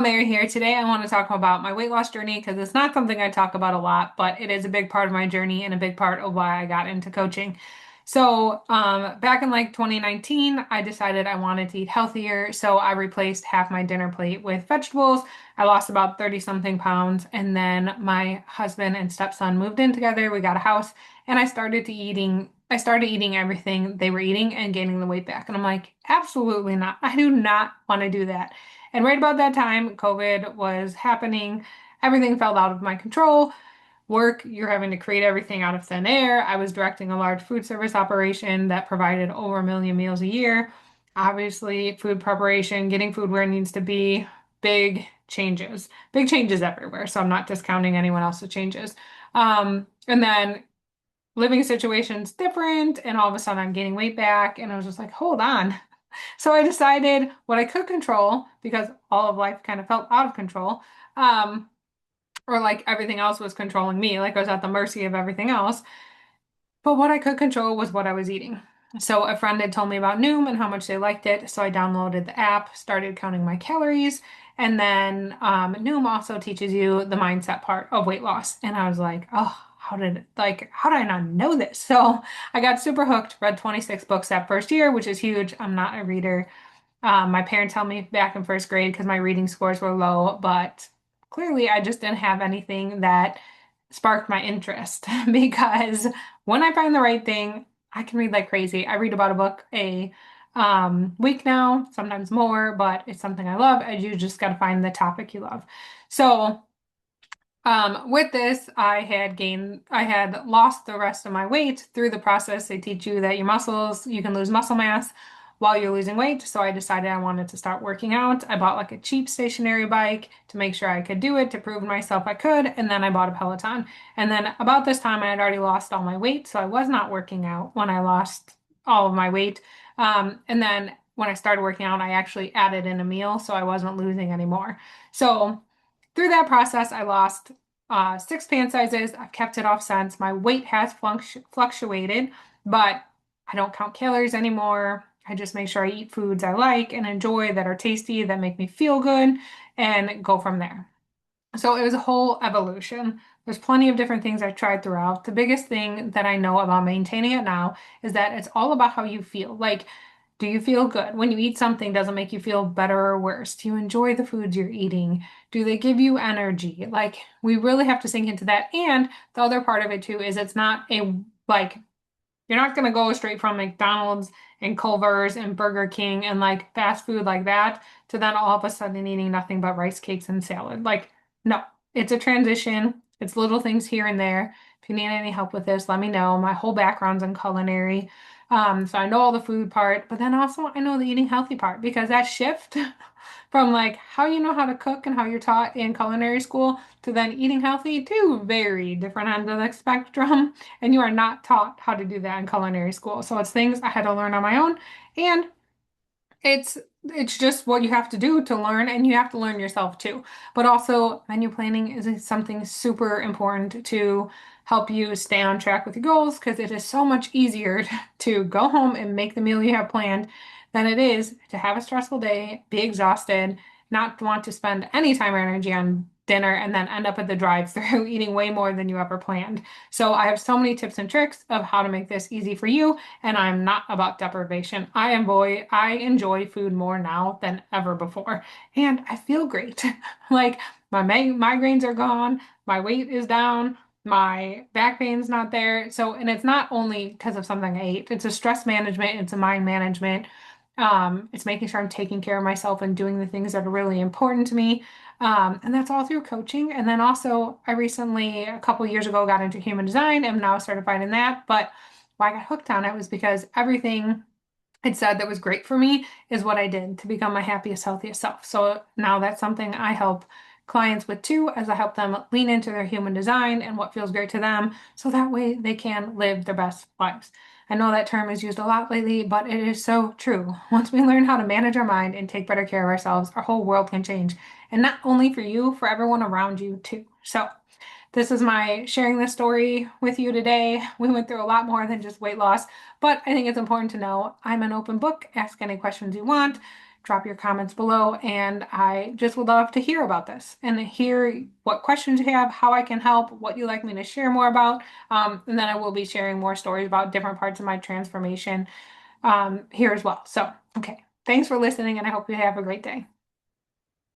Mary here. Today I want to talk about my weight loss journey because it's not something I talk about a lot, but it is a big part of my journey and a big part of why I got into coaching. Back in like 2019, I decided I wanted to eat healthier, so I replaced half my dinner plate with vegetables. I lost about 30 something pounds, and then my husband and stepson moved in together. We got a house, and I started eating everything they were eating and gaining the weight back. And I'm like, absolutely not. I do not want to do that. And right about that time, COVID was happening. Everything fell out of my control. Work, you're having to create everything out of thin air. I was directing a large food service operation that provided over 1 million meals a year. Obviously, food preparation, getting food where it needs to be, big changes everywhere. So I'm not discounting anyone else's changes. And then living situations different, and all of a sudden I'm gaining weight back, and I was just like, hold on. So I decided what I could control because all of life kind of felt out of control. Um, or like everything else was controlling me, like I was at the mercy of everything else. But what I could control was what I was eating. So a friend had told me about Noom and how much they liked it. So I downloaded the app, started counting my calories, and then Noom also teaches you the mindset part of weight loss. And I was like, oh, how did I not know this? So I got super hooked, read 26 books that first year, which is huge. I'm not a reader. My parents held me back in first grade because my reading scores were low, but clearly I just didn't have anything that sparked my interest because when I find the right thing, I can read like crazy. I read about a book a week now, sometimes more, but it's something I love, and you just got to find the topic you love. So, with this, I had lost the rest of my weight through the process. They teach you that you can lose muscle mass while you're losing weight. So I decided I wanted to start working out. I bought like a cheap stationary bike to make sure I could do it, to prove to myself I could. And then I bought a Peloton. And then about this time, I had already lost all my weight. So I was not working out when I lost all of my weight. And then when I started working out, I actually added in a meal. So I wasn't losing anymore. So through that process, I lost 6 pant sizes. I've kept it off since. My weight has fluctuated, but I don't count calories anymore. I just make sure I eat foods I like and enjoy that are tasty, that make me feel good, and go from there. So it was a whole evolution. There's plenty of different things I've tried throughout. The biggest thing that I know about maintaining it now is that it's all about how you feel. Like, do you feel good? When you eat something, does it make you feel better or worse? Do you enjoy the foods you're eating? Do they give you energy? Like, we really have to sink into that. And the other part of it too is it's not a like you're not gonna go straight from McDonald's and Culver's and Burger King and like fast food like that to then all of a sudden eating nothing but rice cakes and salad. Like, no, it's a transition. It's little things here and there. If you need any help with this, let me know. My whole background's in culinary. So I know all the food part, but then also I know the eating healthy part because that shift from like how you know how to cook and how you're taught in culinary school to then eating healthy, two very different ends of the spectrum. And you are not taught how to do that in culinary school. So it's things I had to learn on my own. And it's it's just what you have to do to learn, and you have to learn yourself too. But also, menu planning is something super important to help you stay on track with your goals because it is so much easier to go home and make the meal you have planned than it is to have a stressful day, be exhausted, not want to spend any time or energy on dinner, and then end up at the drive-through eating way more than you ever planned. So I have so many tips and tricks of how to make this easy for you, and I'm not about deprivation. I enjoy food more now than ever before, and I feel great. Like my migraines are gone, my weight is down, my back pain's not there. So, and it's not only because of something I ate, it's a stress management, it's a mind management. It's making sure I'm taking care of myself and doing the things that are really important to me. And that's all through coaching. And then also, I recently, a couple years ago, got into human design. I'm now certified in that. But why I got hooked on it was because everything it said that was great for me is what I did to become my happiest, healthiest self. So now that's something I help clients with too, as I help them lean into their human design and what feels great to them, so that way they can live their best lives. I know that term is used a lot lately, but it is so true. Once we learn how to manage our mind and take better care of ourselves, our whole world can change. And not only for you, for everyone around you too. So this is my sharing this story with you today. We went through a lot more than just weight loss, but I think it's important to know I'm an open book. Ask any questions you want. drop your comments below. And I just would love to hear about this and hear what questions you have, how I can help, what you'd like me to share more about. And then I will be sharing more stories about different parts of my transformation here as well. So, okay. Thanks for listening, and I hope you have a great day.